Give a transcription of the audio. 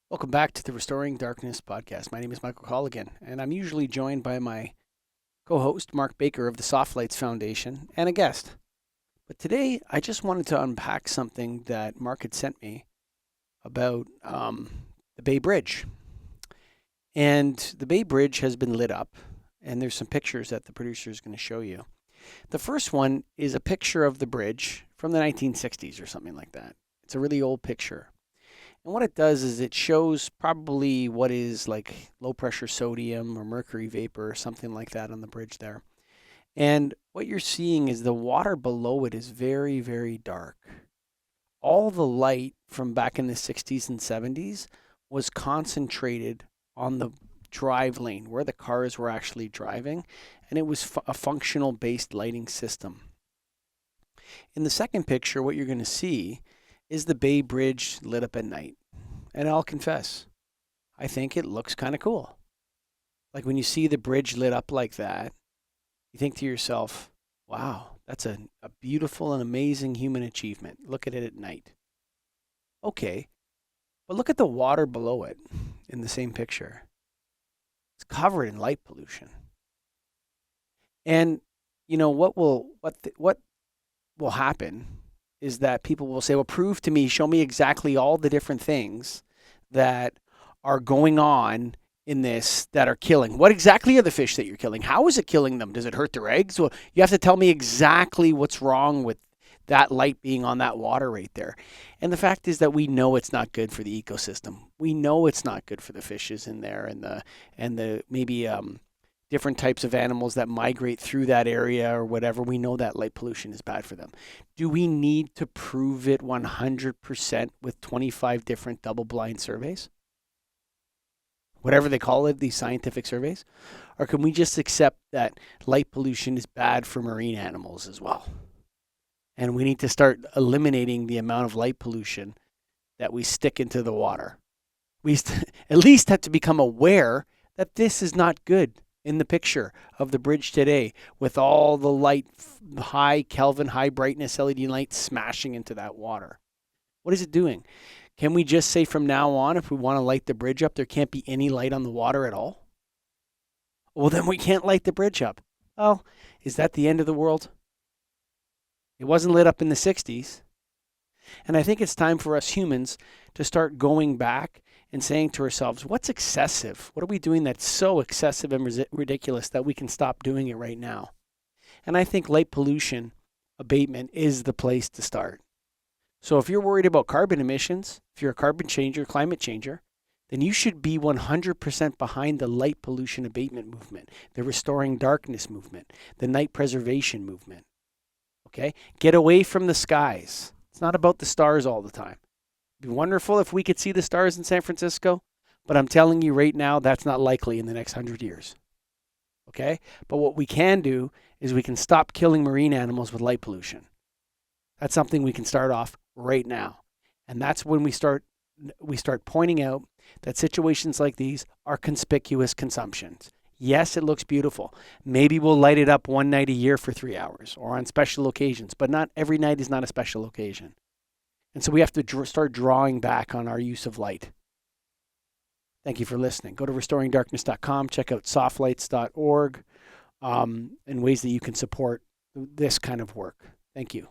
Welcome back to the Restoring Darkness podcast. My name is Michael Colligan, and I'm usually joined by my co host, Mark Baker of the Soft Lights Foundation, and a guest. But today, I just wanted to unpack something that Mark had sent me about the Bay Bridge. And the Bay Bridge has been lit up, and there's some pictures that the producer is going to show you. The first one is a picture of the bridge from the 1960s or something like that. It's a really old picture. And what it does is it shows probably what is like low pressure sodium or mercury vapor or something like that on the bridge there. And what you're seeing is the water below it is very, very dark. All the light from back in the 60s and 70s was concentrated on the drive lane where the cars were actually driving, and it was a functional based lighting system. In the second picture, what you're going to see is the Bay Bridge lit up at night. And I'll confess, I think it looks kind of cool. Like when you see the bridge lit up like that, you think to yourself, wow, that's a beautiful and amazing human achievement. Look at it at night. Okay, but look at the water below it in the same picture. It's covered in light pollution. And you know what will happen is that people will say, well, prove to me, show me exactly all the different things that are going on in this that are killing. What exactly are the fish that you're killing? How is it killing them? Does it hurt their eggs? Well, you have to tell me exactly what's wrong with that light being on that water right there. And the fact is that we know it's not good for the ecosystem. We know it's not good for the fishes in there and the maybe different types of animals that migrate through that area or whatever. We know that light pollution is bad for them. Do we need to prove it 100% with 25 different double blind surveys? Whatever they call it, these scientific surveys? Or can we just accept that light pollution is bad for marine animals as well? And we need to start eliminating the amount of light pollution that we stick into the water. We at least have to become aware that this is not good. In the picture of the bridge today with all the light, high Kelvin, high brightness LED lights smashing into that water. What is it doing? Can we just say from now on, if we want to light the bridge up, there can't be any light on the water at all? Well, then we can't light the bridge up. Well, is that the end of the world? It wasn't lit up in the 60s. And I think it's time for us humans to start going back and saying to ourselves, what's excessive? What are we doing that's so excessive and ridiculous that we can stop doing it right now? And I think light pollution abatement is the place to start. So if you're worried about carbon emissions, if you're a carbon changer, climate changer, then you should be 100% behind the light pollution abatement movement, the restoring darkness movement, the night preservation movement. Okay? Get away from the skies. It's not about the stars all the time. It'd be wonderful if we could see the stars in San Francisco, but I'm telling you right now, that's not likely in the next 100 years. Okay? But what we can do is we can stop killing marine animals with light pollution. That's something we can start off right now. And that's when we start pointing out that situations like these are conspicuous consumptions. Yes, it looks beautiful. Maybe we'll light it up one night a year for 3 hours or on special occasions, but not every night is not a special occasion. And so we have to start drawing back on our use of light. Thank you for listening. Go to restoringdarkness.com, check out softlights.org, and ways that you can support this kind of work. Thank you.